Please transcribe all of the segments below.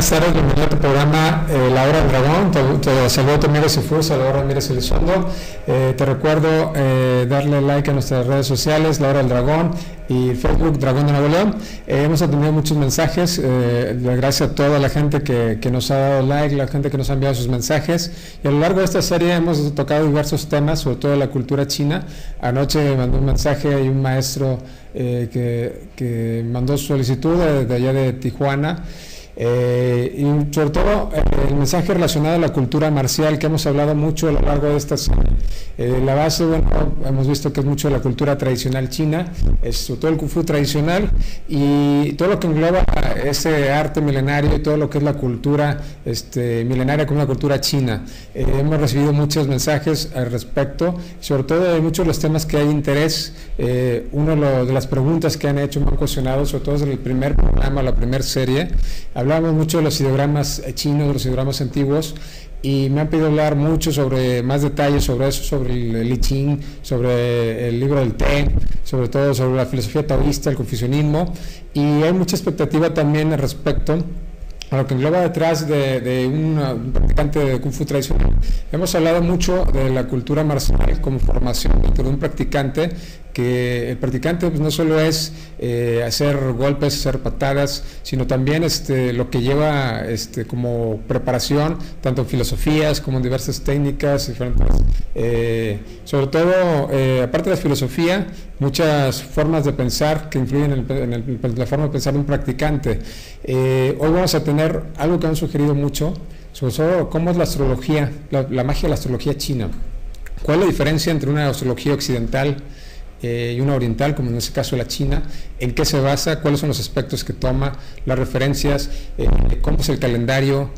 buenas tardes, bienvenido a tu programa La Hora del Dragón. Te saludo Tomiro Sifur, Salvador Ramírez Elizondo. Te recuerdo darle like a nuestras redes sociales, La Hora del Dragón y Facebook Dragón de Nuevo León. Hemos atendido muchos mensajes, gracias a toda la gente que nos ha dado like, la gente que nos ha enviado sus mensajes, y a lo largo de esta serie hemos tocado diversos temas, sobre todo la cultura china. Anoche me mandó un mensaje y un maestro que mandó su solicitud de allá de Tijuana, y sobre todo el mensaje relacionado a la cultura marcial, que hemos hablado mucho a lo largo de esta serie. La base, bueno, hemos visto que es mucho de la cultura tradicional china, es sobre todo el Kung Fu tradicional y todo lo que engloba ese arte milenario y todo lo que es la cultura milenaria como la cultura china. Hemos recibido muchos mensajes al respecto, sobre todo de muchos de los temas que hay interés. Uno de las preguntas que han hecho, me han cuestionado, sobre todo desde el primer programa, la primera serie, hablamos mucho de los ideogramas chinos, de los ideogramas antiguos, y me han pedido hablar mucho sobre más detalles sobre eso, sobre el I Ching, sobre el libro del té, sobre todo sobre la filosofía taoísta, el confucianismo, y hay mucha expectativa también al respecto a lo que engloba detrás de un practicante de Kung Fu tradicional. Hemos hablado mucho de la cultura marcial como formación dentro de un practicante, que el practicante pues, no solo es hacer golpes, hacer patadas, sino también lo que lleva como preparación, tanto en filosofías como en diversas técnicas, diferentes, sobre todo, aparte de la filosofía, muchas formas de pensar que influyen en la forma de pensar de un practicante. Hoy vamos a tener algo que han sugerido mucho, sobre todo cómo es la astrología, la magia de la astrología china. ¿Cuál es la diferencia entre una astrología occidental y una oriental, como en este caso la china? ¿En qué se basa? ¿Cuáles son los aspectos que toma? Las referencias, cómo es el calendario,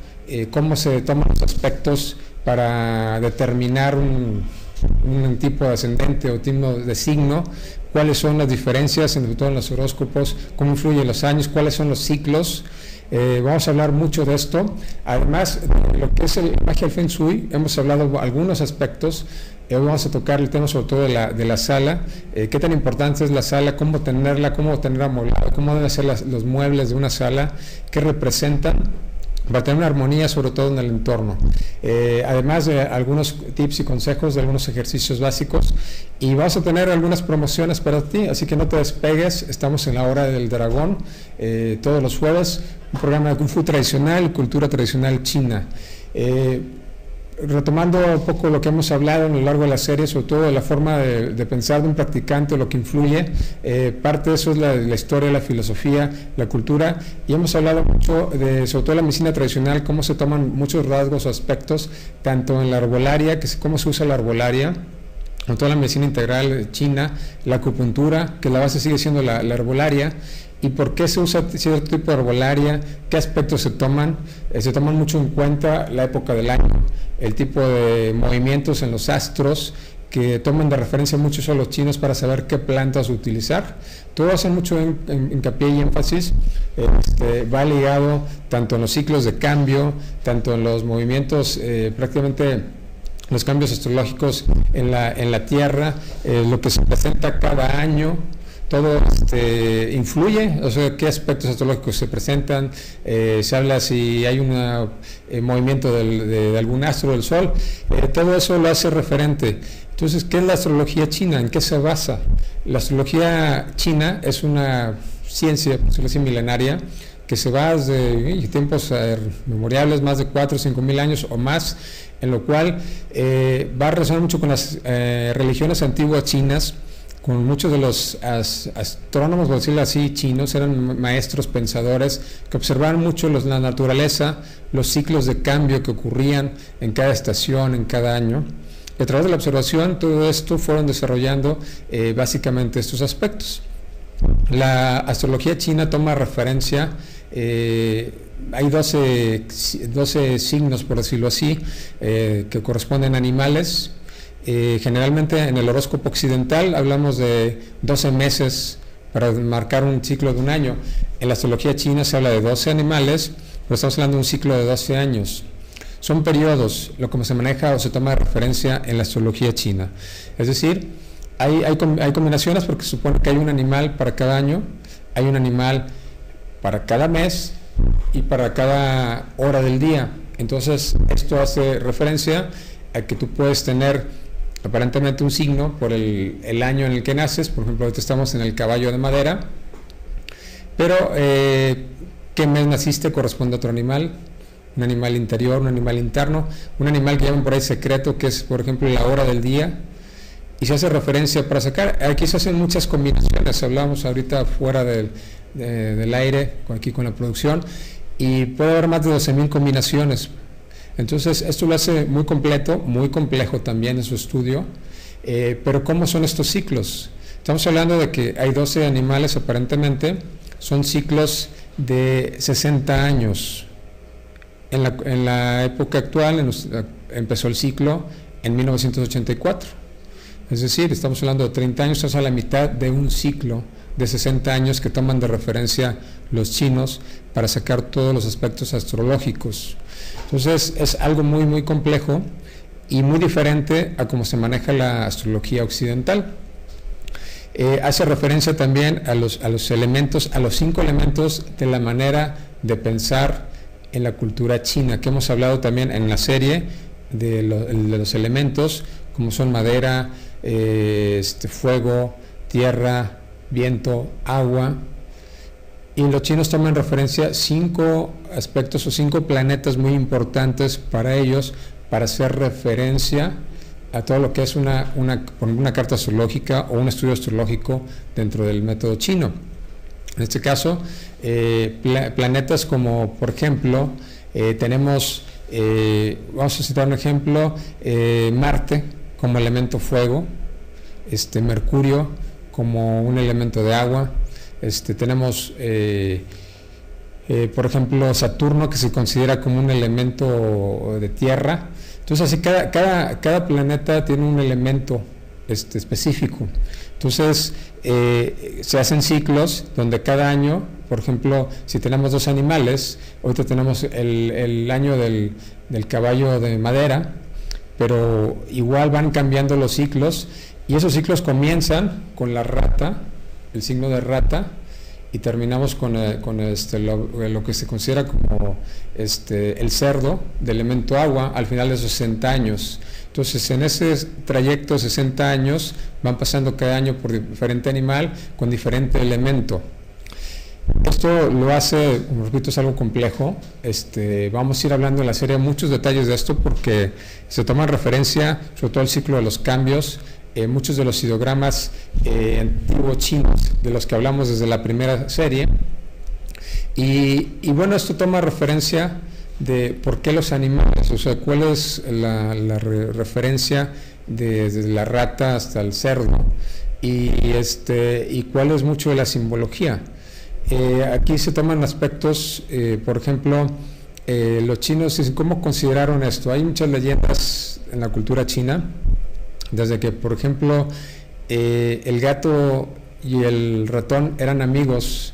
cómo se toman los aspectos para determinar un tipo de ascendente o tipo de signo, cuáles son las diferencias entre todos los horóscopos, cómo influyen los años, cuáles son los ciclos. Vamos a hablar mucho de esto. Además, lo que es la magia del Feng Shui, hemos hablado algunos aspectos. Vamos a tocar el tema sobre todo de la sala, qué tan importante es la sala, cómo tenerla, cómo tenerla amoblada, cómo deben ser los muebles de una sala, qué representan, para tener una armonía sobre todo en el entorno. Además de algunos tips y consejos de algunos ejercicios básicos, y vamos a tener algunas promociones para ti, así que no te despegues. Estamos en la Hora del Dragón, todos los jueves, un programa de Kung Fu tradicional, cultura tradicional china. Retomando un poco lo que hemos hablado a lo largo de la serie, sobre todo de la forma de pensar de un practicante, lo que influye, parte de eso es la historia, la filosofía, la cultura, y hemos hablado mucho sobre todo la medicina tradicional, cómo se toman muchos rasgos o aspectos, tanto en la herbolaria, cómo se usa la herbolaria, con toda la medicina integral china, la acupuntura, que la base sigue siendo la herbolaria, y por qué se usa cierto tipo de herbolaria, qué aspectos se toman mucho en cuenta la época del año, el tipo de movimientos en los astros, que toman de referencia muchos a los chinos para saber qué plantas utilizar. Todo hace mucho hincapié y énfasis, va ligado tanto en los ciclos de cambio, tanto en los movimientos, prácticamente los cambios astrológicos en la Tierra, lo que se presenta cada año. Todo influye, o sea, qué aspectos astrológicos se presentan, se habla si hay un movimiento de algún astro del Sol, todo eso lo hace referente. Entonces, ¿qué es la astrología china? ¿En qué se basa? La astrología china es una ciencia, por decirlo así, milenaria, que se va desde tiempos memoriales, más de 4 o 5 mil años o más, en lo cual va a resonar mucho con las religiones antiguas chinas, con muchos de los astrónomos, por decirlo así, chinos. Eran maestros pensadores que observaban mucho la naturaleza, los ciclos de cambio que ocurrían en cada estación, en cada año. Y a través de la observación, todo esto fueron desarrollando básicamente estos aspectos. La astrología china toma referencia, hay 12 signos, por decirlo así, que corresponden a animales. Generalmente en el horóscopo occidental hablamos de 12 meses para marcar un ciclo de un año. En la astrología china se habla de 12 animales, pero estamos hablando de un ciclo de 12 años. Son periodos, lo que se maneja o se toma de referencia en la astrología china. Es decir, hay combinaciones porque se supone que hay un animal para cada año, hay un animal para cada mes, y para cada hora del día. Entonces, esto hace referencia a que tú puedes tener aparentemente un signo por el año en el que naces. Por ejemplo, ahorita estamos en el caballo de madera, pero ¿qué mes naciste? Corresponde a otro animal, un animal interior, un animal interno, un animal que llaman por ahí secreto, que es, por ejemplo, la hora del día, y se hace referencia para sacar. Aquí se hacen muchas combinaciones, hablamos ahorita fuera del aire, aquí con la producción, y puede haber más de 12,000 combinaciones. Entonces, esto lo hace muy completo, muy complejo también en su estudio. Pero ¿cómo son estos ciclos? Estamos hablando de que hay 12 animales aparentemente, son ciclos de 60 años. En la época actual empezó el ciclo en 1984. Es decir, estamos hablando de 30 años, estamos a la mitad de un ciclo de 60 años que toman de referencia los chinos para sacar todos los aspectos astrológicos. Entonces, es algo muy, muy complejo y muy diferente a cómo se maneja la astrología occidental. Hace referencia también a los elementos, a los 5 elementos de la manera de pensar en la cultura china, que hemos hablado también en la serie de los elementos, como son madera, fuego, tierra, viento, agua. Y los chinos toman referencia 5 aspectos o 5 planetas muy importantes para ellos, para hacer referencia a todo lo que es una carta astrológica o un estudio astrológico dentro del método chino. En este caso, planetas como, por ejemplo, tenemos, vamos a citar un ejemplo, Marte como elemento fuego, Mercurio como un elemento de agua, tenemos, por ejemplo, Saturno, que se considera como un elemento de tierra. Entonces, así cada planeta tiene un elemento específico. Entonces, se hacen ciclos donde cada año, por ejemplo, si tenemos 2 animales, ahorita tenemos el año del caballo de madera, pero igual van cambiando los ciclos, y esos ciclos comienzan con la rata, el signo de rata, y terminamos con lo que se considera como el cerdo de elemento agua al final de 60 años. Entonces, en ese trayecto de 60 años van pasando cada año por diferente animal con diferente elemento. Esto lo hace, como repito, es algo complejo. Vamos a ir hablando en la serie muchos detalles de esto porque se toman referencia sobre todo el ciclo de los cambios, muchos de los ideogramas antiguos chinos de los que hablamos desde la primera serie, y bueno, esto toma referencia de por qué los animales, o sea, cuál es la referencia desde la rata hasta el cerdo, y cuál es mucho de la simbología. Aquí se toman aspectos, por ejemplo, los chinos dicen, ¿cómo consideraron esto? Hay muchas leyendas en la cultura china, desde que, por ejemplo, el gato y el ratón eran amigos,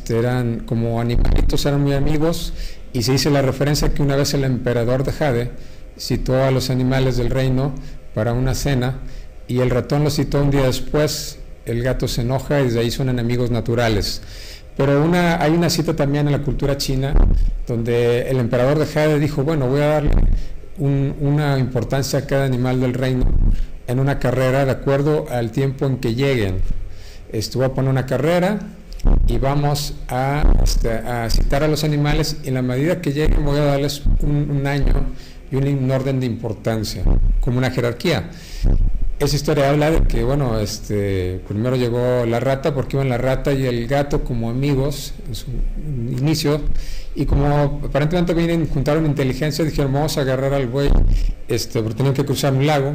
eran como animalitos, eran muy amigos, y se dice la referencia que una vez el emperador de Jade citó a los animales del reino para una cena, y el ratón lo citó un día después, el gato se enoja y desde ahí son enemigos naturales. Pero hay una cita también en la cultura china donde el emperador de Jade dijo, bueno, voy a darle una importancia a cada animal del reino en una carrera de acuerdo al tiempo en que lleguen. Voy a poner una carrera y vamos a citar a los animales, y en la medida que lleguen voy a darles un año y un orden de importancia, como una jerarquía. Esa historia habla de que, bueno, primero llegó la rata, porque iban la rata y el gato como amigos en su inicio, y como aparentemente juntaron inteligencia, dijeron, vamos a agarrar al buey, porque tenían que cruzar un lago,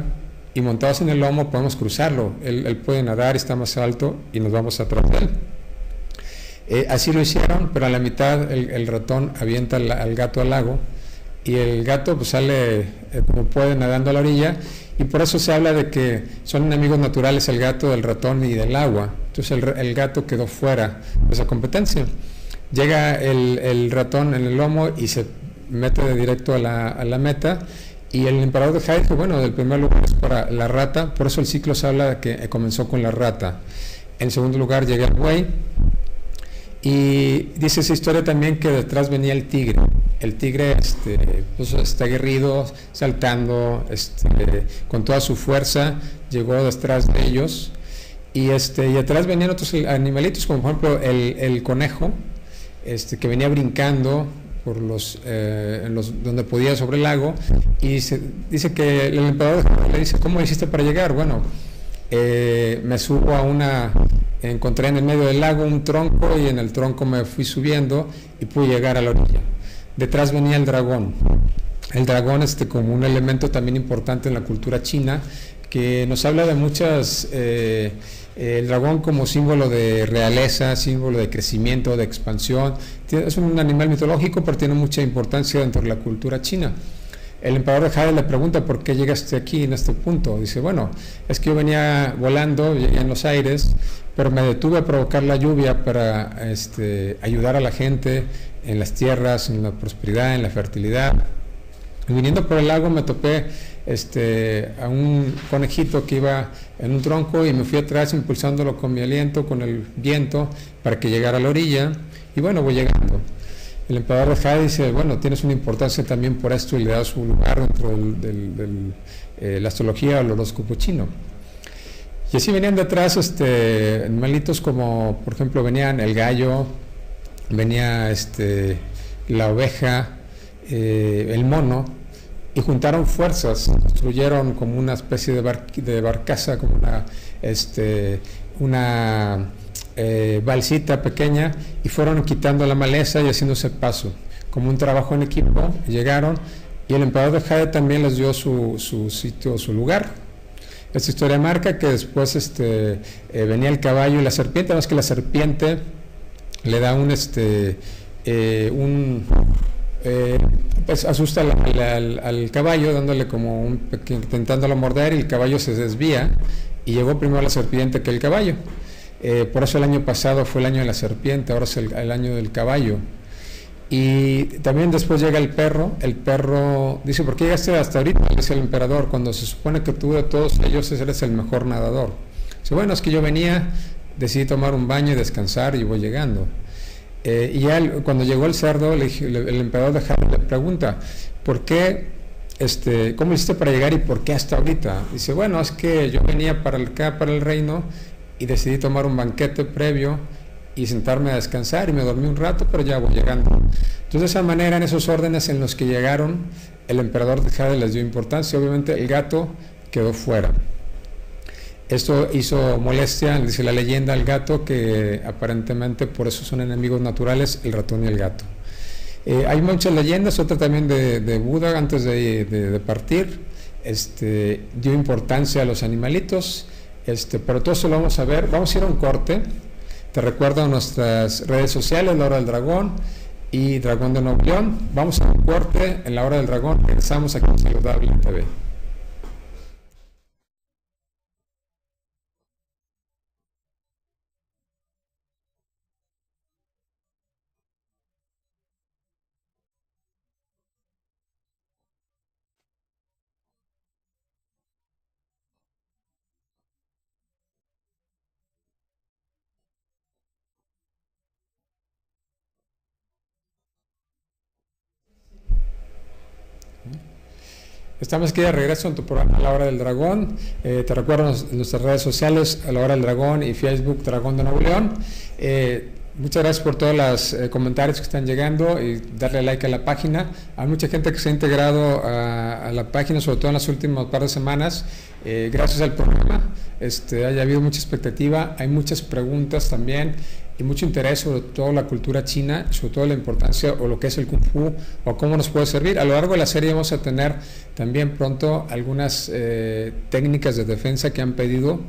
y montados en el lomo podemos cruzarlo, él puede nadar, está más alto, y nos vamos atrás de él. Así lo hicieron, pero a la mitad el ratón avienta al gato al lago, y el gato pues sale como puede nadando a la orilla, y por eso se habla de que son enemigos naturales el gato del ratón y del agua. Entonces el gato quedó fuera de esa competencia. Llega el ratón en el lomo y se mete de directo a la meta, y el emperador de Jade dijo, bueno, el primer lugar es para la rata, por eso el ciclo se habla de que comenzó con la rata. En segundo lugar llega el buey, Y dice esa historia también que detrás venía el tigre. El tigre pues, está aguerrido, saltando, con toda su fuerza, llegó detrás de ellos. Y atrás venían otros animalitos, como por ejemplo el conejo, que venía brincando por donde podía sobre el lago. Y dice que el emperador le dice: ¿cómo hiciste para llegar? Bueno, me subo encontré en el medio del lago un tronco, y en el tronco me fui subiendo y pude llegar a la orilla. Detrás venía el dragón. El dragón, como un elemento también importante en la cultura china, que nos habla de muchas, el dragón como símbolo de realeza, símbolo de crecimiento, de expansión. Es un animal mitológico, pero tiene mucha importancia dentro de la cultura china. El emperador de Jade le pregunta: ¿por qué llegaste aquí en este punto? Dice: bueno, es que yo venía volando, llegué en los aires, pero me detuve a provocar la lluvia para ayudar a la gente en las tierras, en la prosperidad, en la fertilidad. Y viniendo por el lago me topé a un conejito que iba en un tronco, y me fui atrás impulsándolo con mi aliento, con el viento, para que llegara a la orilla. Y bueno, voy llegando. El emperador de Jade dice: bueno, tienes una importancia también por esto, y le da su lugar dentro de la astrología o el horóscopo chino. Y así venían detrás animalitos como, por ejemplo, venían el gallo, venía la oveja, el mono, y juntaron fuerzas, construyeron como una especie de barcaza, como una balsita pequeña, y fueron quitando la maleza y haciéndose paso, como un trabajo en equipo. Llegaron, y el emperador de Jade también les dio su sitio, su lugar. Esta historia marca que después venía el caballo y la serpiente, más que la serpiente le da pues asusta al caballo, dándole como intentándolo morder, y el caballo se desvía, y llegó primero la serpiente que el caballo. Por eso el año pasado fue el año de la serpiente, ahora es el año del caballo. Y también después llega el perro dice: ¿por qué llegaste hasta ahorita? Dice el emperador, cuando se supone que tú de todos ellos eres el mejor nadador. Dice: bueno, es que yo venía, decidí tomar un baño y descansar, y voy llegando. Y ya cuando llegó el cerdo, el emperador de Jade le pregunta: ¿por qué, cómo hiciste para llegar y por qué hasta ahorita? Dice: bueno, es que yo venía para el reino, y decidí tomar un banquete previo y sentarme a descansar, y me dormí un rato, pero ya voy llegando. Entonces, de esa manera, en esos órdenes en los que llegaron, el emperador de Jade les dio importancia. Obviamente el gato quedó fuera. Esto hizo molestia, dice la leyenda, al gato, que aparentemente por eso son enemigos naturales, el ratón y el gato. Hay muchas leyendas, otra también de Buda antes de partir, dio importancia a los animalitos, pero todo eso lo vamos a ver. Vamos a ir a un corte. Te recuerdo nuestras redes sociales, La Hora del Dragón y Dragón de Nuevo León. Vamos a un corte en La Hora del Dragón. Regresamos aquí en Saludable TV. Estamos aquí de regreso en tu programa La Hora del Dragón. Te recuerdo nuestras redes sociales, La Hora del Dragón y Facebook Dragón de Nuevo León. Muchas gracias por todos los comentarios que están llegando, y darle like a la página. Hay mucha gente que se ha integrado a la página, sobre todo en las últimas par de semanas. Gracias al programa haya habido mucha expectativa, hay muchas preguntas también, y mucho interés sobre toda la cultura china, sobre todo la importancia o lo que es el Kung Fu, o cómo nos puede servir. A lo largo de la serie vamos a tener también pronto algunas técnicas de defensa que han pedido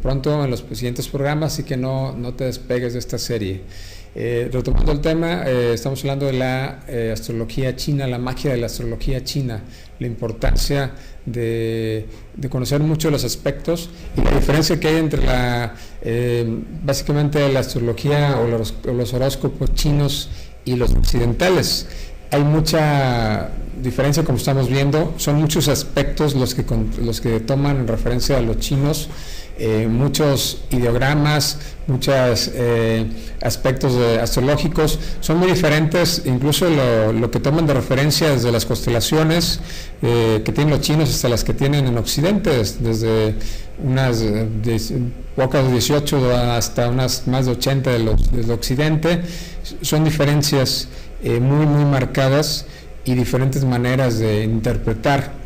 pronto en los siguientes programas, así que no te despegues de esta serie. Retomando el tema, estamos hablando de la astrología china, la magia de la astrología china, la importancia de conocer mucho los aspectos y la diferencia que hay entre básicamente la astrología o los horóscopos chinos y los occidentales. Hay mucha diferencia, como estamos viendo, son muchos aspectos los que toman en referencia a los chinos. muchos ideogramas, muchos aspectos astrológicos, son muy diferentes, incluso lo que toman de referencia desde las constelaciones que tienen los chinos hasta las que tienen en Occidente, desde unas pocas 18 hasta unas más de 80 del Occidente. Son diferencias muy marcadas y diferentes maneras de interpretar.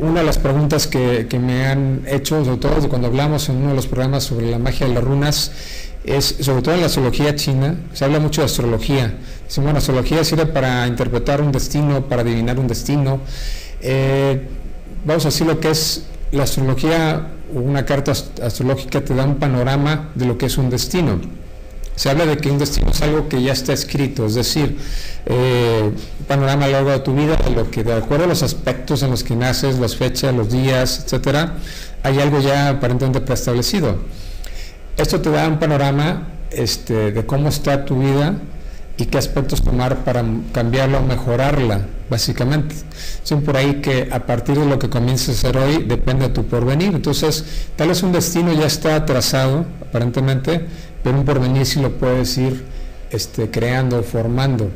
Una de las preguntas que me han hecho, sobre todo cuando hablamos en uno de los programas sobre la magia de las runas, es sobre todo en la astrología china. Se habla mucho de astrología. Dicen, bueno, astrología sirve para interpretar un destino, para adivinar un destino. Vamos a decir lo que es la astrología. Una carta astrológica te da un panorama de lo que es un destino. Se habla de que un destino es algo que ya está escrito, es decir, un panorama a lo largo de tu vida, de lo que de acuerdo a los aspectos en los que naces, las fechas, los días, etcétera, hay algo ya aparentemente preestablecido. Esto te da un panorama de cómo está tu vida y qué aspectos tomar para cambiarla o mejorarla, básicamente. Son por ahí que a partir de lo que comiences a hacer hoy depende de tu porvenir. Entonces, tal vez un destino ya está trazado, aparentemente, pero un porvenir sí lo puedes ir creando, formando.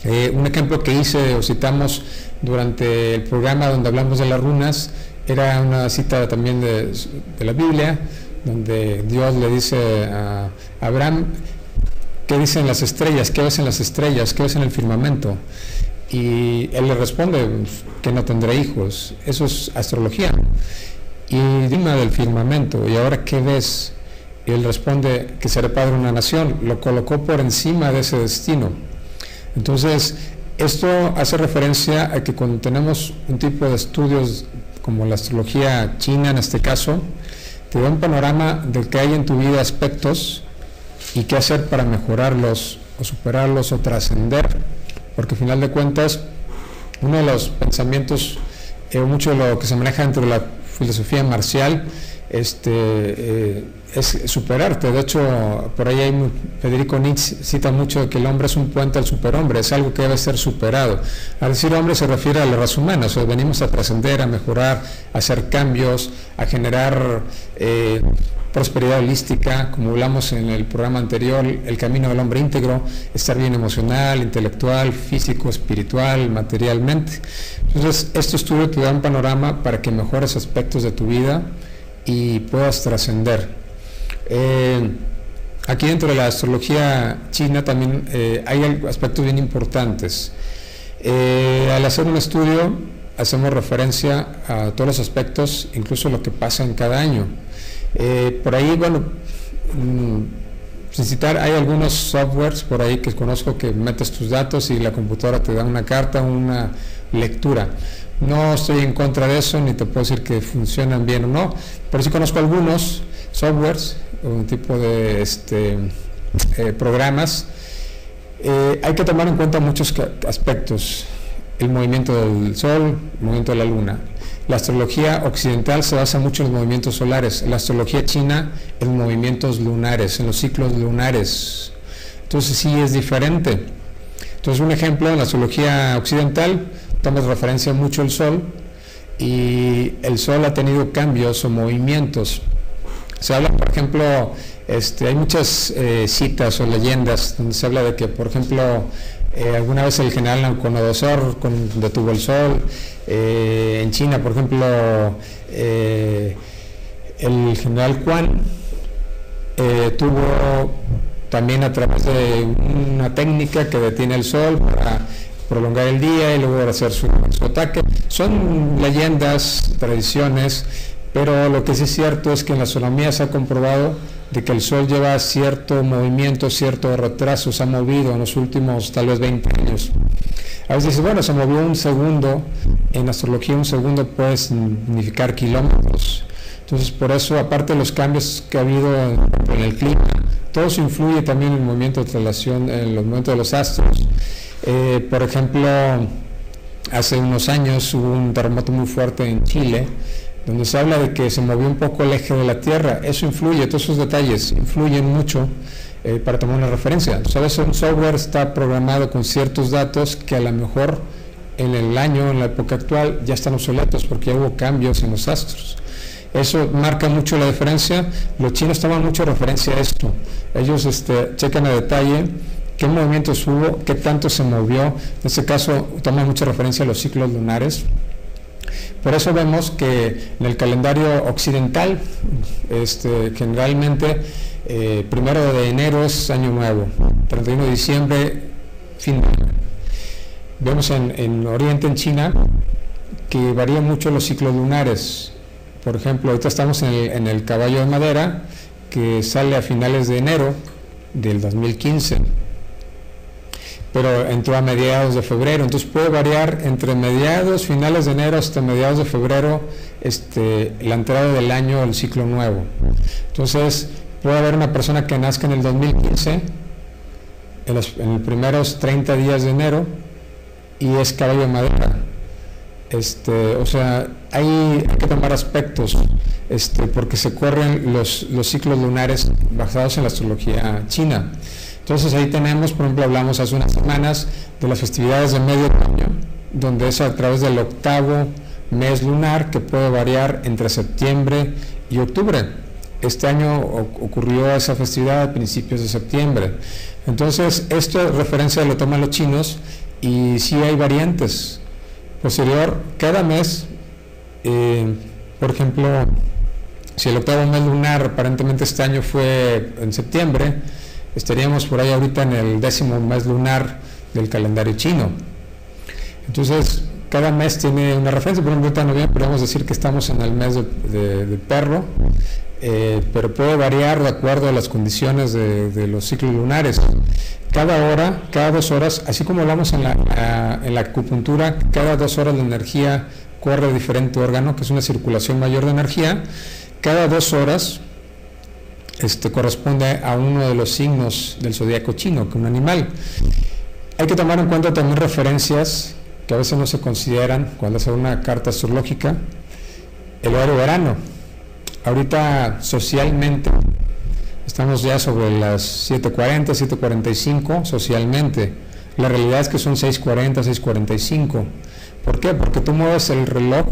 Un ejemplo que hice o citamos durante el programa donde hablamos de las runas era una cita también de la Biblia, donde Dios le dice a Abraham: ¿qué dicen las estrellas? ¿Qué ves en las estrellas? ¿Qué ves en el firmamento? Y él le responde que no tendré hijos. Eso es astrología. Y dime del firmamento, ¿y ahora qué ves? Y él responde que seré padre de una nación. Lo colocó por encima de ese destino. Entonces, esto hace referencia a que cuando tenemos un tipo de estudios como la astrología china, en este caso, te da un panorama de que hay en tu vida aspectos y qué hacer para mejorarlos o superarlos o trascender, porque al final de cuentas uno de los pensamientos mucho de lo que se maneja dentro de la filosofía marcial es superarte. De hecho, por ahí Federico Nietzsche cita mucho que el hombre es un puente al superhombre, es algo que debe ser superado. Al decir hombre se refiere a la raza humana, o sea, venimos a trascender, a mejorar, a hacer cambios, a generar prosperidad holística, como hablamos en el programa anterior, el camino del hombre íntegro, estar bien emocional, intelectual, físico, espiritual, materialmente. Entonces, este estudio te da un panorama para que mejores aspectos de tu vida y puedas trascender. Aquí dentro de la astrología china también hay aspectos bien importantes. Al hacer un estudio hacemos referencia a todos los aspectos, incluso lo que pasa en cada año. Por ahí, bueno, sin citar, hay algunos softwares por ahí que conozco que metes tus datos y la computadora te da una carta, una lectura. No estoy en contra de eso, ni te puedo decir que funcionan bien o no, pero sí conozco algunos softwares, un tipo de programas. Hay que tomar en cuenta muchos aspectos: el movimiento del Sol, el movimiento de la Luna. La astrología occidental se basa mucho en los movimientos solares, la astrología china en movimientos lunares, en los ciclos lunares. Entonces sí es diferente. Entonces, un ejemplo, en la astrología occidental tomas referencia mucho al Sol, y el Sol ha tenido cambios o movimientos. Se habla, por ejemplo, hay muchas citas o leyendas donde se habla de que, por ejemplo, alguna vez el general Nabucodonosor detuvo el Sol. En China, por ejemplo, el general Quan tuvo también, a través de una técnica que detiene el Sol para prolongar el día y luego hacer su ataque. Son leyendas, tradiciones, pero lo que sí es cierto es que en la astronomía se ha comprobado de que el Sol lleva cierto movimiento, cierto retraso, se ha movido en los últimos tal vez 20 años. A veces dice, bueno, se movió un segundo. En astrología un segundo puede significar kilómetros. Entonces, por eso, aparte de los cambios que ha habido en el clima, todo eso influye también en el movimiento de traslación, en los movimientos de los astros. Por ejemplo, hace unos años hubo un terremoto muy fuerte en Chile, donde se habla de que se movió un poco el eje de la Tierra. Eso influye, todos esos detalles influyen mucho para tomar una referencia. Sabes, un software está programado con ciertos datos que a lo mejor en el año, en la época actual, ya están obsoletos porque ya hubo cambios en los astros. Eso marca mucho la diferencia. Los chinos toman mucho referencia a esto. Ellos checan a detalle qué movimientos hubo, qué tanto se movió. En este caso toman mucha referencia a los ciclos lunares. Por eso vemos que en el calendario occidental, generalmente 1 de enero es Año Nuevo, 31 de diciembre, fin de año. Vemos en Oriente, en China, que varían mucho los ciclos lunares. Por ejemplo, ahorita estamos en el caballo de madera, que sale a finales de enero del 2015, pero entró a mediados de febrero, entonces puede variar entre finales de enero hasta mediados de febrero, la entrada del año, el ciclo nuevo. Entonces puede haber una persona que nazca en el 2015, en los primeros 30 días de enero, y es caballo de madera. O sea, hay que tomar aspectos, porque se corren los ciclos lunares basados en la astrología china. Entonces ahí tenemos, por ejemplo, hablamos hace unas semanas de las festividades de medio año, donde es a través del 8º mes lunar, que puede variar entre septiembre y octubre. Este año ocurrió esa festividad a principios de septiembre. Entonces, esto es referencia, lo toman los chinos, y sí hay variantes. Posterior, cada mes, por ejemplo, si el 8º mes lunar aparentemente este año fue en septiembre, estaríamos por ahí ahorita en el 10º mes lunar del calendario chino. Entonces, cada mes tiene una referencia. Por ejemplo, ahorita en noviembre podemos decir que estamos en el mes de perro, pero puede variar de acuerdo a las condiciones de los ciclos lunares. Cada hora, cada 2 horas, así como hablamos en la acupuntura, cada 2 horas la energía corre a diferente órgano, que es una circulación mayor de energía. Cada 2 horas corresponde a uno de los signos del zodiaco chino, que es un animal. Hay que tomar en cuenta también referencias que a veces no se consideran cuando se hace una carta astrológica. El horario-verano. Ahorita socialmente estamos ya sobre las 7:40, 7:45 socialmente. La realidad es que son 6:40, 6:45. ¿Por qué? Porque tú mueves el reloj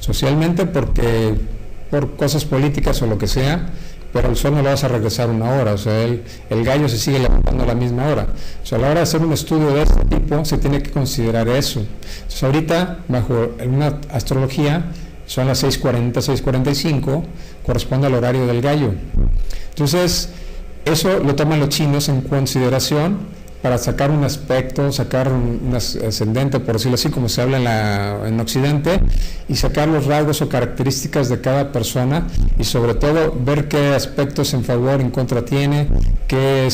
socialmente por cosas políticas o lo que sea, pero al sol no le vas a regresar 1 hora, o sea, el gallo se sigue levantando a la misma hora. O sea, a la hora de hacer un estudio de este tipo se tiene que considerar eso. Entonces ahorita, bajo una astrología, son las 6:40, 6:45, corresponde al horario del gallo. Entonces, eso lo toman los chinos en consideración para sacar un aspecto, sacar un ascendente, por decirlo así, como se habla en Occidente, y sacar los rasgos o características de cada persona, y sobre todo ver qué aspectos en favor, en contra tiene, qué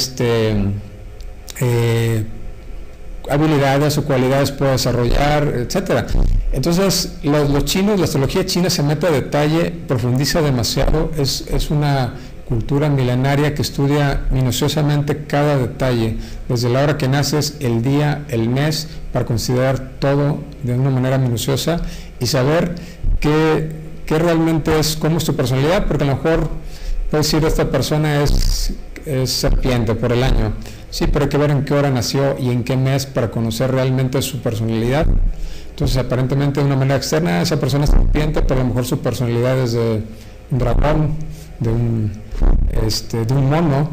habilidades o cualidades puede desarrollar, etcétera. Entonces, los chinos, la astrología china se mete a detalle, profundiza demasiado, es una cultura milenaria que estudia minuciosamente cada detalle, desde la hora que naces, el día, el mes, para considerar todo de una manera minuciosa y saber qué realmente es, cómo es tu personalidad, porque a lo mejor puedes decir, esta persona es serpiente por el año, sí, pero hay que ver en qué hora nació y en qué mes para conocer realmente su personalidad. Entonces, aparentemente de una manera externa, esa persona es serpiente, pero a lo mejor su personalidad es de un dragón, de un mono,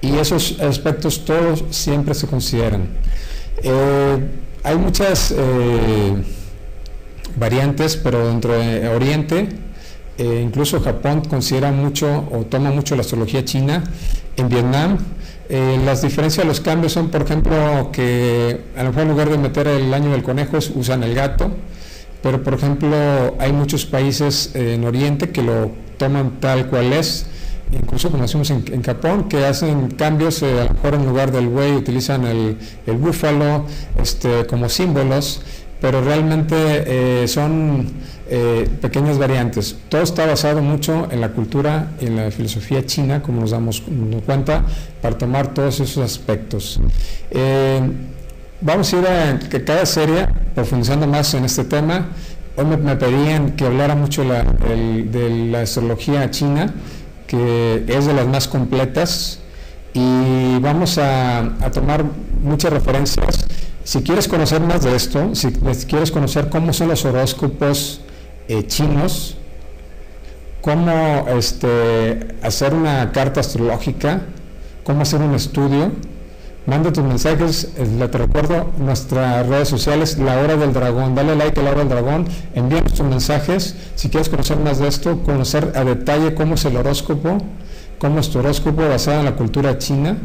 y esos aspectos todos siempre se consideran. Hay muchas variantes, pero dentro de Oriente, incluso Japón considera mucho o toma mucho la astrología china. En Vietnam, las diferencias, los cambios son, por ejemplo, que a lo mejor en lugar de meter el año del conejo usan el gato, pero por ejemplo hay muchos países en Oriente que lo toman tal cual es, incluso como decimos en Japón, que hacen cambios, a lo mejor en lugar del buey utilizan el búfalo como símbolos, pero realmente son pequeñas variantes. Todo está basado mucho en la cultura y en la filosofía china, como nos damos cuenta, para tomar todos esos aspectos. Vamos a ir a cada serie profundizando más en este tema. Hoy me pedían que hablara mucho de la astrología china, que es de las más completas, y vamos a tomar muchas referencias. Si quieres conocer más de esto, si quieres conocer cómo son los horóscopos chinos, cómo hacer una carta astrológica, cómo hacer un estudio, manda tus mensajes. Te recuerdo nuestras redes sociales, La Hora del Dragón. Dale like a La Hora del Dragón, envíanos tus mensajes. Si quieres conocer más de esto, conocer a detalle cómo es el horóscopo, cómo es tu horóscopo basado en la cultura china,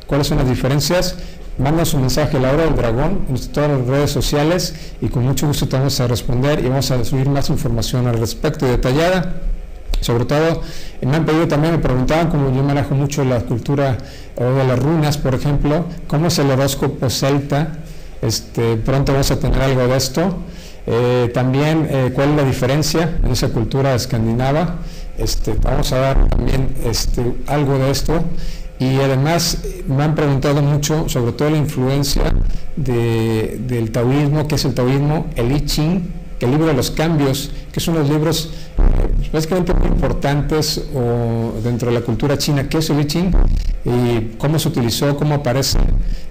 cuáles son las diferencias, manda su mensaje a La Hora del Dragón en todas las redes sociales y con mucho gusto te vamos a responder y vamos a subir más información al respecto y detallada. Sobre todo, me han pedido también, me preguntaban, como yo manejo mucho la cultura o de las runas, por ejemplo, cómo es el horóscopo celta. Pronto vamos a tener algo de esto. También, cuál es la diferencia en esa cultura escandinava. Vamos a dar también algo de esto. Y además me han preguntado mucho sobre todo la influencia del taoísmo, qué es el taoísmo, el I Ching, el libro de los cambios, que son los libros básicamente muy importantes dentro de la cultura china. ¿Qué es el I Ching? Y cómo se utilizó, cómo aparece.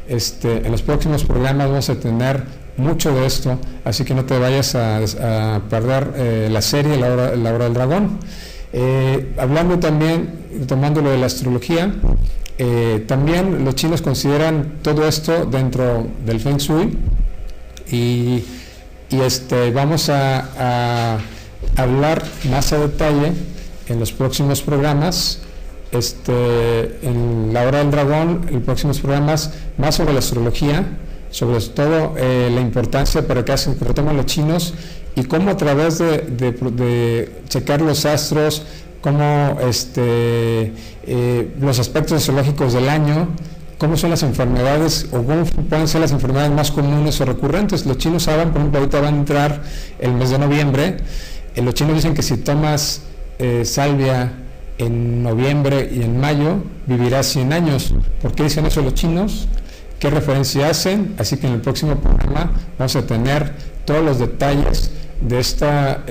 En los próximos programas vamos a tener mucho de esto, así que no te vayas a perder la serie La Hora del Dragón. Hablando también, tomando lo de la astrología, también los chinos consideran todo esto dentro del Feng Shui y vamos a hablar más a detalle en los próximos programas, en La Hora del Dragón, en los próximos programas, más sobre la astrología, sobre todo la importancia para que retoman los chinos y cómo a través de checar los astros, cómo los aspectos astrológicos del año, cómo son las enfermedades o cómo pueden ser las enfermedades más comunes o recurrentes. Los chinos saben, por ejemplo, ahorita van a entrar el mes de noviembre. Los chinos dicen que si tomas salvia en noviembre y en mayo, vivirás 100 años. ¿Por qué dicen eso los chinos? ¿Qué referencia hacen? Así que en el próximo programa vamos a tener todos los detalles de esta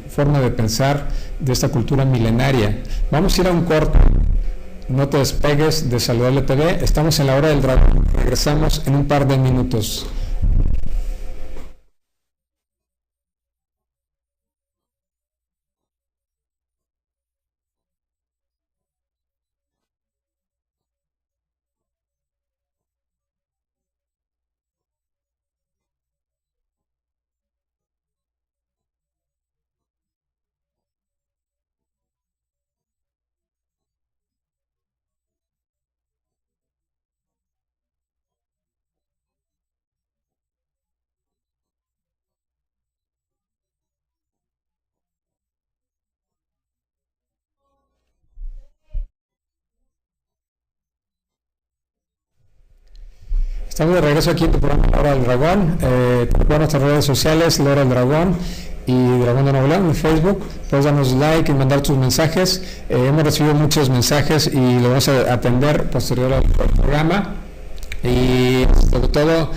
forma de pensar, de esta cultura milenaria. Vamos a ir a un corte. No te despegues de Saludable TV. Estamos en La Hora del Dragón. Regresamos en un par de minutos. Estamos de regreso aquí en tu programa La Hora del Dragón. Por nuestras redes sociales, La Hora del Dragón y Dragón de Nuevo León en Facebook. Puedes darnos like y mandar tus mensajes. Hemos recibido muchos mensajes y lo vamos a atender posterior al programa. Y sobre todo,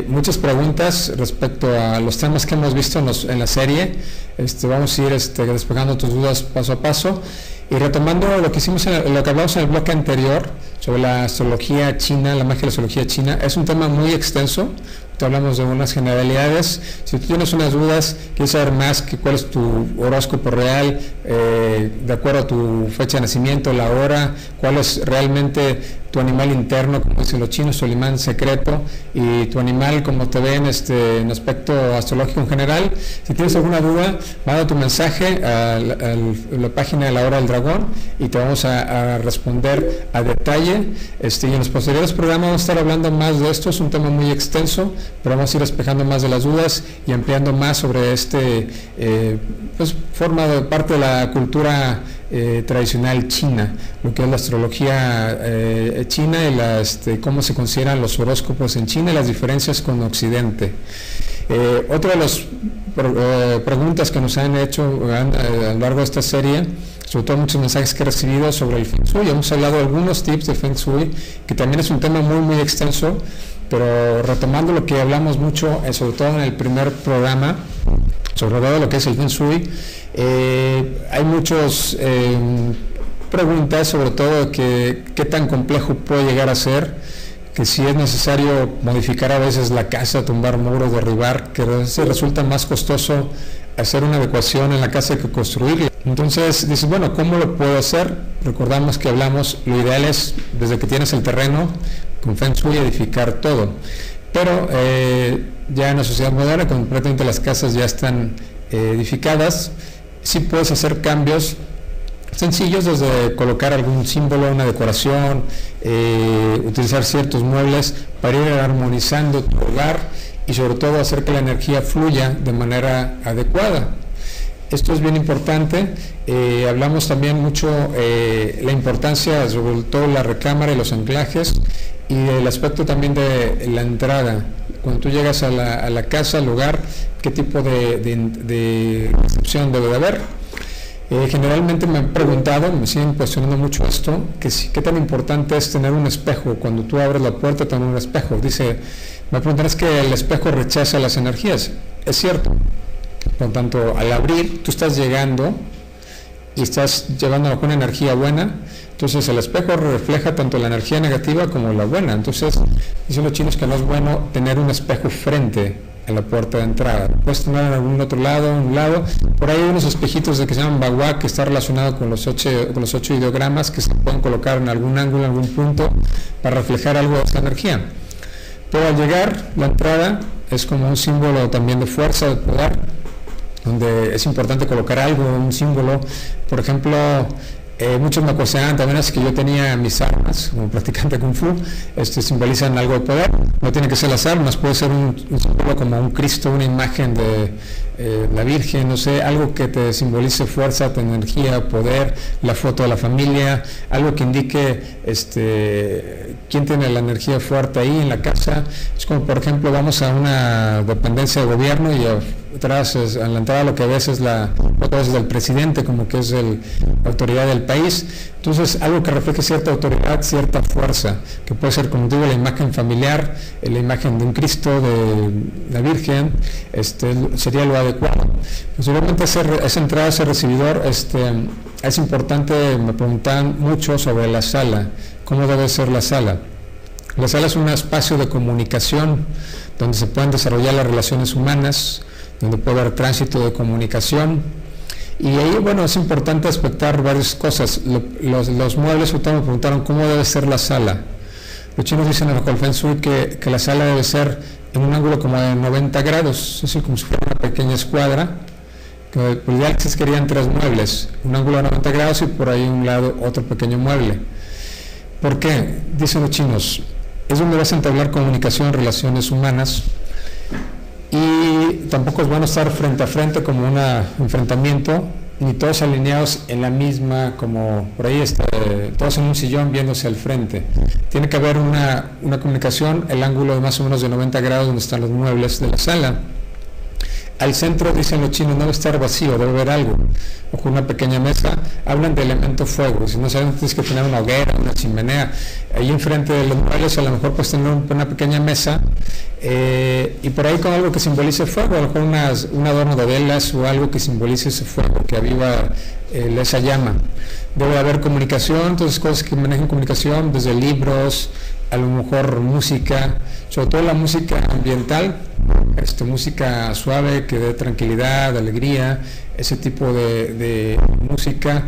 muchas preguntas respecto a los temas que hemos visto en la serie. Vamos a ir despejando tus dudas paso a paso. Y retomando lo que hicimos, lo que hablamos en el bloque anterior sobre la astrología china, la magia de la astrología china, es un tema muy extenso. Te hablamos de unas generalidades. Si tú tienes unas dudas, quieres saber más cuál es tu horóscopo real, de acuerdo a tu fecha de nacimiento, la hora, cuál es realmente tu animal interno, como dicen los chinos, tu animal secreto, y tu animal, como te ven en aspecto astrológico en general. Si tienes alguna duda, manda tu mensaje a la página de La Hora del Dragón y te vamos a responder a detalle. Y en los posteriores programas vamos a estar hablando más de esto. Es un tema muy extenso, pero vamos a ir despejando más de las dudas y ampliando más sobre forma de parte de la cultura tradicional china, lo que es la astrología china y cómo se consideran los horóscopos en China y las diferencias con Occidente. Otra de las preguntas que nos han hecho a lo largo de esta serie, sobre todo muchos mensajes que he recibido sobre el Feng Shui. Hemos hablado de algunos tips de Feng Shui, que también es un tema muy muy extenso, pero retomando lo que hablamos mucho, sobre todo en el primer programa, sobre todo lo que es el Feng Shui, hay muchas preguntas, sobre todo qué tan complejo puede llegar a ser, que si es necesario modificar a veces la casa, tumbar muros, derribar, que a veces resulta más costoso hacer una adecuación en la casa que construirla. Entonces dices, bueno, ¿cómo lo puedo hacer? Recordamos que hablamos, lo ideal es desde que tienes el terreno, con Feng Shui, edificar todo. Pero ya en la sociedad moderna, completamente las casas ya están edificadas, sí puedes hacer cambios sencillos, desde colocar algún símbolo, una decoración, utilizar ciertos muebles para ir armonizando tu hogar y sobre todo hacer que la energía fluya de manera adecuada. Esto es bien importante. Hablamos también mucho la importancia, sobre todo la recámara y los anclajes, y el aspecto también de la entrada. Cuando tú llegas a la casa, al lugar, ¿qué tipo de recepción debe de haber? Generalmente me han preguntado, me siguen cuestionando mucho esto, que qué tan importante es tener un espejo. Cuando tú abres la puerta, tener un espejo. Me preguntan, es que el espejo rechaza las energías. Es cierto. Por lo tanto, al abrir, tú estás llegando y estás llevando una energía buena, entonces el espejo refleja tanto la energía negativa como la buena. Entonces, dicen los chinos que no es bueno tener un espejo frente a la puerta de entrada. Puedes tener en algún otro lado, un lado. Por ahí hay unos espejitos que se llaman bagua, que está relacionado con los 8 ideogramas, que se pueden colocar en algún ángulo, en algún punto, para reflejar algo de esa energía. Pero al llegar, la entrada es como un símbolo también de fuerza, de poder, donde es importante colocar algo, un símbolo. Por ejemplo, muchos me aconsejaban también, es que yo tenía mis armas como practicante Kung Fu, simbolizan algo de poder. No tiene que ser las armas, puede ser un símbolo como un Cristo, una imagen de la Virgen, no sé, algo que te simbolice fuerza, energía, poder, la foto de la familia, algo que indique quién tiene la energía fuerte ahí en la casa. Es como, por ejemplo, vamos a una dependencia de gobierno y atrás, a la entrada, lo que ves es del presidente, como que es la autoridad del país. Entonces, algo que refleje cierta autoridad, cierta fuerza, que puede ser, como digo, la imagen familiar, la imagen de un Cristo, de la Virgen, sería lo adecuado. Posiblemente esa entrada, ese recibidor, es importante. Me preguntan mucho sobre la sala, cómo debe ser la sala. La sala es un espacio de comunicación donde se pueden desarrollar las relaciones humanas, donde puede haber tránsito de comunicación, y ahí, bueno, es importante aspectar varias cosas. Los muebles, ahorita me preguntaron cómo debe ser la sala. Los chinos dicen en el Feng Shui que la sala debe ser en un ángulo como de 90 grados, es decir, como si fuera una pequeña escuadra, que lo ideal es que querían 3 muebles, un ángulo de 90 grados y por ahí un lado otro pequeño mueble. ¿Por qué? Dicen los chinos, es donde vas a entablar comunicación, relaciones humanas, y tampoco es bueno estar frente a frente como un enfrentamiento, ni todos alineados en la misma, como por ahí todos en un sillón viéndose al frente. Tiene que haber una comunicación, el ángulo de más o menos de 90 grados donde están los muebles de la sala. Al centro, dicen los chinos, no debe estar vacío, debe haber algo, o con una pequeña mesa. Hablan de elemento fuego, si no saben, tienes que tener una hoguera, una chimenea. Ahí enfrente de los muebles a lo mejor puedes tener una pequeña mesa, y por ahí con algo que simbolice fuego, a lo mejor un adorno de velas o algo que simbolice ese fuego, que aviva esa llama. Debe haber comunicación, entonces cosas que manejen comunicación, desde libros, a lo mejor música, sobre todo la música ambiental, música suave que dé tranquilidad, alegría, ese tipo de música,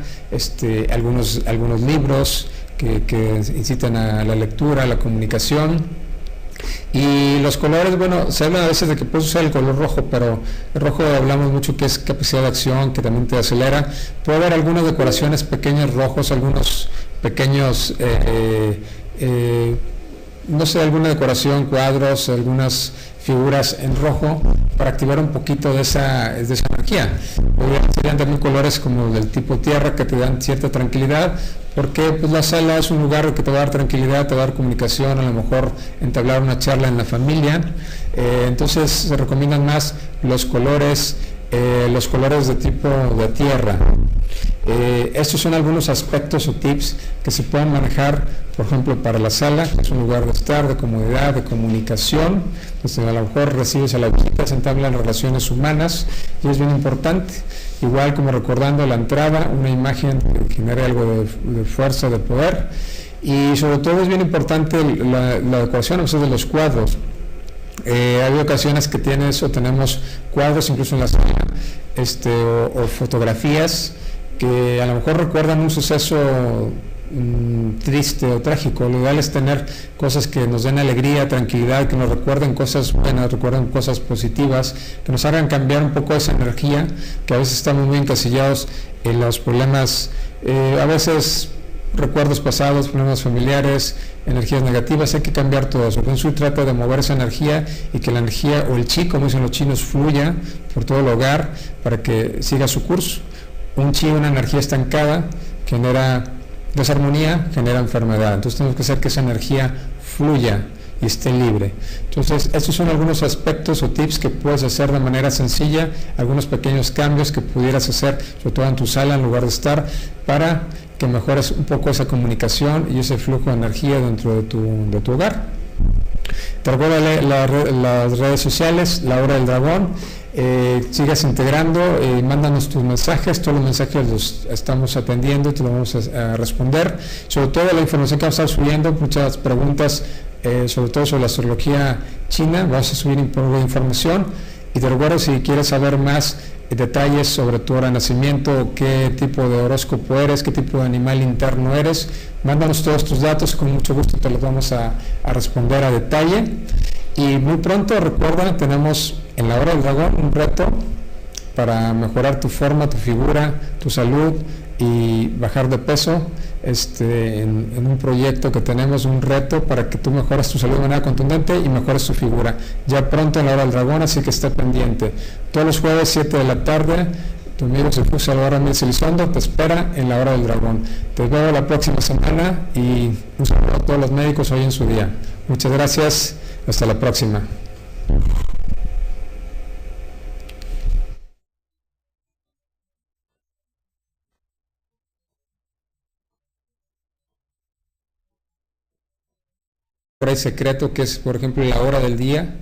algunos libros que incitan a la lectura, a la comunicación. Y los colores, bueno, se habla a veces de que puedes usar el color rojo, pero el rojo hablamos mucho que es capacidad de acción, que también te acelera. Puede haber algunas decoraciones pequeñas rojos, algunos pequeños no sé, alguna decoración, cuadros, algunas figuras en rojo para activar un poquito de esa energía. Serían también colores como del tipo tierra que te dan cierta tranquilidad, porque pues la sala es un lugar que te va a dar tranquilidad, te va a dar comunicación, a lo mejor entablar una charla en la familia. Entonces se recomiendan más los colores de tipo de tierra. Estos son algunos aspectos o tips que se pueden manejar, por ejemplo, para la sala, que es un lugar de estar, de comodidad, de comunicación. Entonces, a lo mejor recibes a la visita, se entablan relaciones humanas, y es bien importante. Igual, como recordando la entrada, una imagen que genere algo de fuerza, de poder, y sobre todo es bien importante la decoración, o sea, de los cuadros. Hay ocasiones que tenemos cuadros incluso en la sala, o fotografías que a lo mejor recuerdan un suceso triste o trágico. Lo ideal es tener cosas que nos den alegría, tranquilidad, que nos recuerden cosas buenas, recuerden cosas positivas, que nos hagan cambiar un poco esa energía, que a veces estamos muy encasillados en los problemas, a veces recuerdos pasados, problemas familiares, energías negativas. Hay que cambiar todo eso. Entonces trata de mover esa energía y que la energía o el chi, como dicen los chinos, fluya por todo el hogar para que siga su curso. Un chi, una energía estancada, genera desarmonía, genera enfermedad. Entonces tenemos que hacer que esa energía fluya y esté libre. Entonces estos son algunos aspectos o tips que puedes hacer de manera sencilla, algunos pequeños cambios que pudieras hacer, sobre todo en tu sala en lugar de estar, para que mejores un poco esa comunicación y ese flujo de energía dentro de tu hogar. Te recuerdo las redes sociales, La Hora del Dragón. Sigas integrando, mándanos tus mensajes, todos los mensajes los estamos atendiendo y te los vamos a responder, sobre todo la información que vamos a estar subiendo, muchas preguntas, sobre todo sobre la astrología china, vamos a subir información. Y te recuerdo, si quieres saber más detalles sobre tu hora de nacimiento, qué tipo de horóscopo eres, qué tipo de animal interno eres, mándanos todos tus datos, con mucho gusto te los vamos a responder a detalle. Y muy pronto, recuerda, tenemos en La Hora del Dragón un reto para mejorar tu forma, tu figura, tu salud y bajar de peso. En un proyecto que tenemos, un reto para que tú mejores tu salud de manera contundente y mejores tu figura. Ya pronto en La Hora del Dragón, así que esté pendiente. Todos los jueves, 7 de la tarde, tu amigo Salvador Ramírez Elizondo te espera en La Hora del Dragón. Te veo la próxima semana y un saludo a todos los médicos hoy en su día. Muchas gracias, hasta la próxima. Hora secreto, que es por ejemplo la hora del día,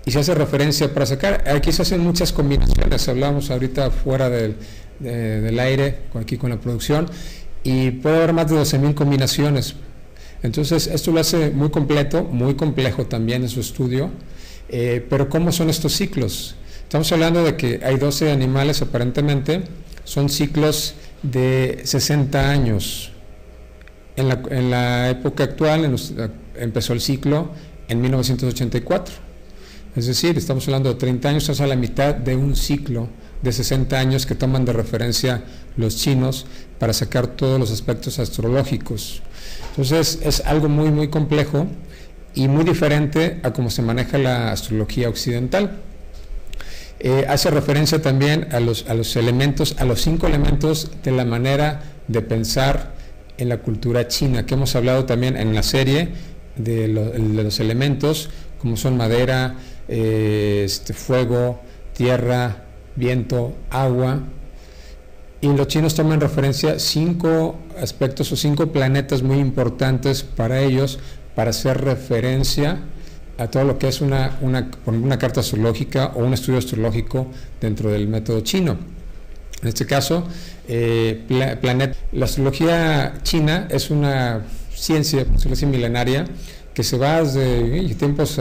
y se hace referencia para sacar, aquí se hacen muchas combinaciones, hablamos ahorita fuera del aire, aquí con la producción, y puede haber más de 12,000 combinaciones. Entonces esto lo hace muy completo, muy complejo también en su estudio, pero ¿cómo son estos ciclos? Estamos hablando de que hay 12 animales aparentemente, son ciclos de 60 años. En la época actual empezó el ciclo en 1984, es decir, estamos hablando de 30 años, estamos a la mitad de un ciclo de 60 años que toman de referencia los chinos para sacar todos los aspectos astrológicos. Entonces es algo muy muy complejo y muy diferente a cómo se maneja la astrología occidental. Hace referencia también a los elementos, a los 5 elementos de la manera de pensar en la cultura china, que hemos hablado también en la serie de los elementos, como son madera, fuego, tierra, viento, agua. Y los chinos toman referencia 5 aspectos o 5 planetas muy importantes para ellos, para hacer referencia a todo lo que es una carta astrológica o un estudio astrológico dentro del método chino. En este caso, la astrología china es una ciencia, por decirlo así, milenaria, que se va desde tiempos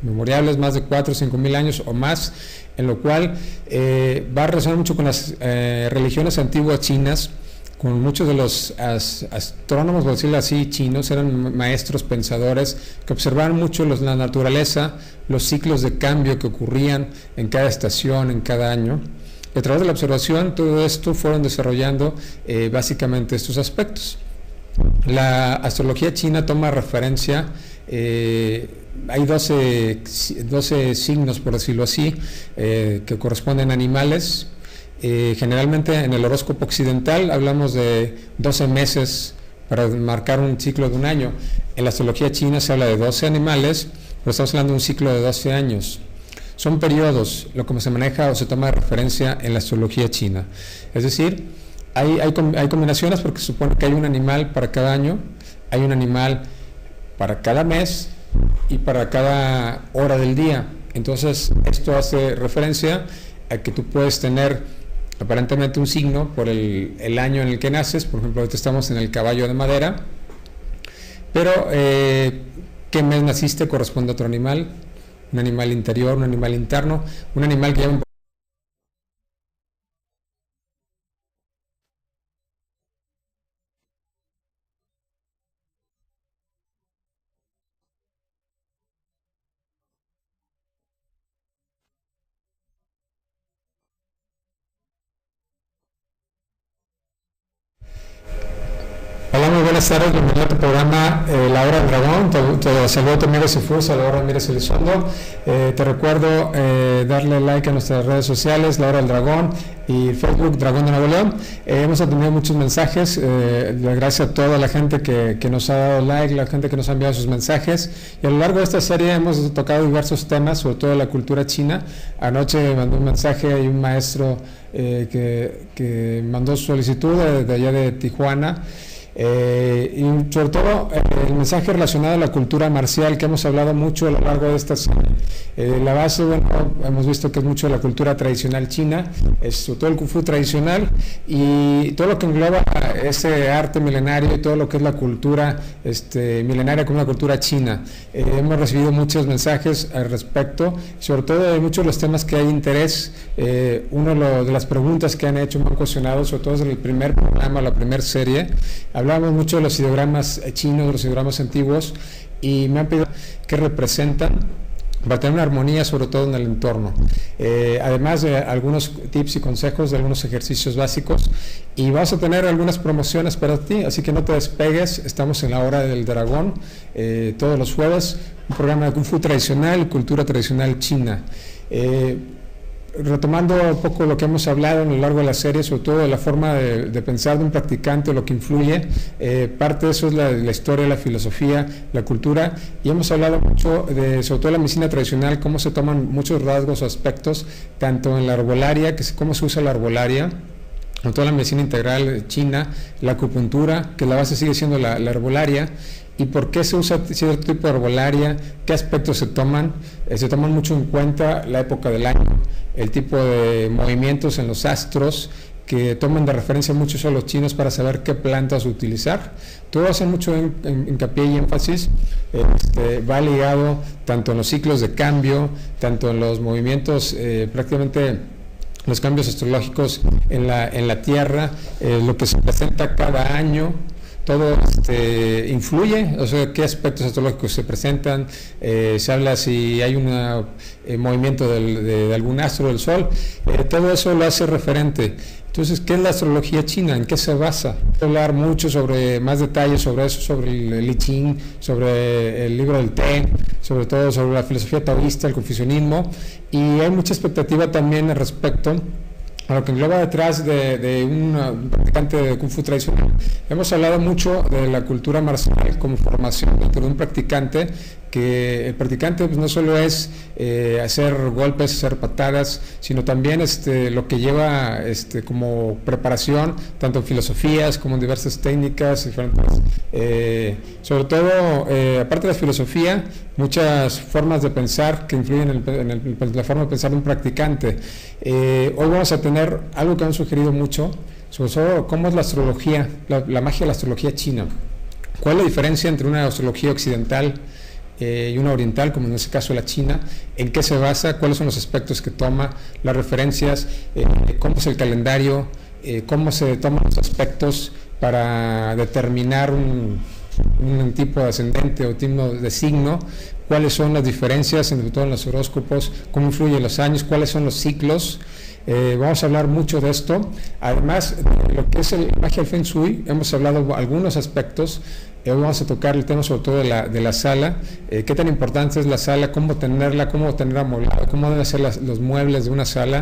memoriales, más de 4 o 5 mil años o más, en lo cual va a relacionar mucho con las religiones antiguas chinas, con muchos de los astrónomos, por decirlo así, chinos, eran maestros pensadores que observaban mucho la naturaleza, los ciclos de cambio que ocurrían en cada estación, en cada año. Y a través de la observación, todo esto fueron desarrollando básicamente estos aspectos. La astrología china toma referencia, hay 12 signos, por decirlo así, que corresponden a animales. Generalmente en el horóscopo occidental hablamos de 12 meses para marcar un ciclo de un año. En la astrología china se habla de 12 animales, pero estamos hablando de un ciclo de 12 años. Son periodos, lo que se maneja o se toma de referencia en la astrología china. Es decir, hay combinaciones porque se supone que hay un animal para cada año, hay un animal para cada mes y para cada hora del día. Entonces, esto hace referencia a que tú puedes tener aparentemente un signo por el año en el que naces. Por ejemplo, ahorita estamos en el caballo de madera, pero ¿qué mes naciste? Corresponde a otro animal. Un animal interior, un animal interno, un animal que lleva buenas tardes, bienvenido a tu programa La Hora del Dragón. Te saludo tu amigo Sifur, Salvador Ramírez Elizondo. Te recuerdo darle like a nuestras redes sociales, La Hora del Dragón y Facebook Dragón de Nuevo León. Hemos obtenido muchos mensajes, gracias a toda la gente que nos ha dado like, la gente que nos ha enviado sus mensajes, y a lo largo de esta serie hemos tocado diversos temas, sobre todo la cultura china. Anoche me mandó un mensaje y un maestro que mandó su solicitud de allá de Tijuana. Y sobre todo el mensaje relacionado a la cultura marcial, que hemos hablado mucho a lo largo de esta serie. La base, bueno, hemos visto que es mucho de la cultura tradicional china, sobre todo el Kung Fu tradicional y todo lo que engloba ese arte milenario y todo lo que es la cultura milenaria como la cultura china. Hemos recibido muchos mensajes al respecto, sobre todo de muchos de los temas que hay interés. Una de las preguntas que han hecho, me han cuestionado, sobre todo desde el primer programa, la primera serie, hablamos mucho de los ideogramas chinos, de los ideogramas antiguos, y me han pedido qué representan para tener una armonía, sobre todo en el entorno. Además de algunos tips y consejos de algunos ejercicios básicos, y vamos a tener algunas promociones para ti, así que no te despegues. Estamos en La Hora del Dragón todos los jueves, un programa de Kung Fu tradicional y cultura tradicional china. Retomando un poco lo que hemos hablado a lo largo de la serie, sobre todo de la forma de pensar de un practicante, lo que influye, parte de eso es la historia, la filosofía, la cultura, y hemos hablado mucho sobre todo la medicina tradicional, cómo se toman muchos rasgos o aspectos, tanto en la herbolaria, cómo se usa la herbolaria, con toda la medicina integral china, la acupuntura, que la base sigue siendo la herbolaria, y por qué se usa cierto tipo de herbolaria, qué aspectos se toman mucho en cuenta la época del año, el tipo de movimientos en los astros, que toman de referencia muchos a los chinos para saber qué plantas utilizar. Todo hace mucho hincapié y énfasis, va ligado tanto en los ciclos de cambio, tanto en los movimientos, prácticamente los cambios astrológicos en la Tierra, lo que se presenta cada año. Todo influye, o sea, qué aspectos astrológicos se presentan, se habla si hay un movimiento de algún astro del Sol, todo eso lo hace referente. Entonces, ¿qué es la astrología china? ¿En qué se basa? Voy a hablar mucho sobre más detalles sobre eso, sobre el I Ching, sobre el libro del té, sobre todo sobre la filosofía taoísta, el confucianismo, y hay mucha expectativa también al respecto a lo que engloba detrás de un practicante de Kung Fu tradicional. Hemos hablado mucho de la cultura marcial como formación dentro de un practicante, que el practicante pues, no solo es hacer golpes, hacer patadas, sino también lo que lleva como preparación, tanto en filosofías como en diversas técnicas, diferentes, sobre todo, aparte de la filosofía, muchas formas de pensar que influyen en la forma de pensar de un practicante. Hoy vamos a tener algo que han sugerido mucho, sobre todo cómo es la astrología, la magia de la astrología china. ¿Cuál es la diferencia entre una astrología occidental y una oriental, como en este caso la china? ¿En qué se basa? ¿Cuáles son los aspectos que toma? Las referencias, cómo es el calendario, cómo se toman los aspectos para determinar un tipo de ascendente o tipo de signo, cuáles son las diferencias entre todos los horóscopos, cómo influyen los años, cuáles son los ciclos. Vamos a hablar mucho de esto. Además, de lo que es la magia del Feng Shui, hemos hablado algunos aspectos. Hoy vamos a tocar el tema sobre todo de la sala, qué tan importante es la sala, cómo tenerla, cómo tenerla amoblada, cómo deben ser los muebles de una sala.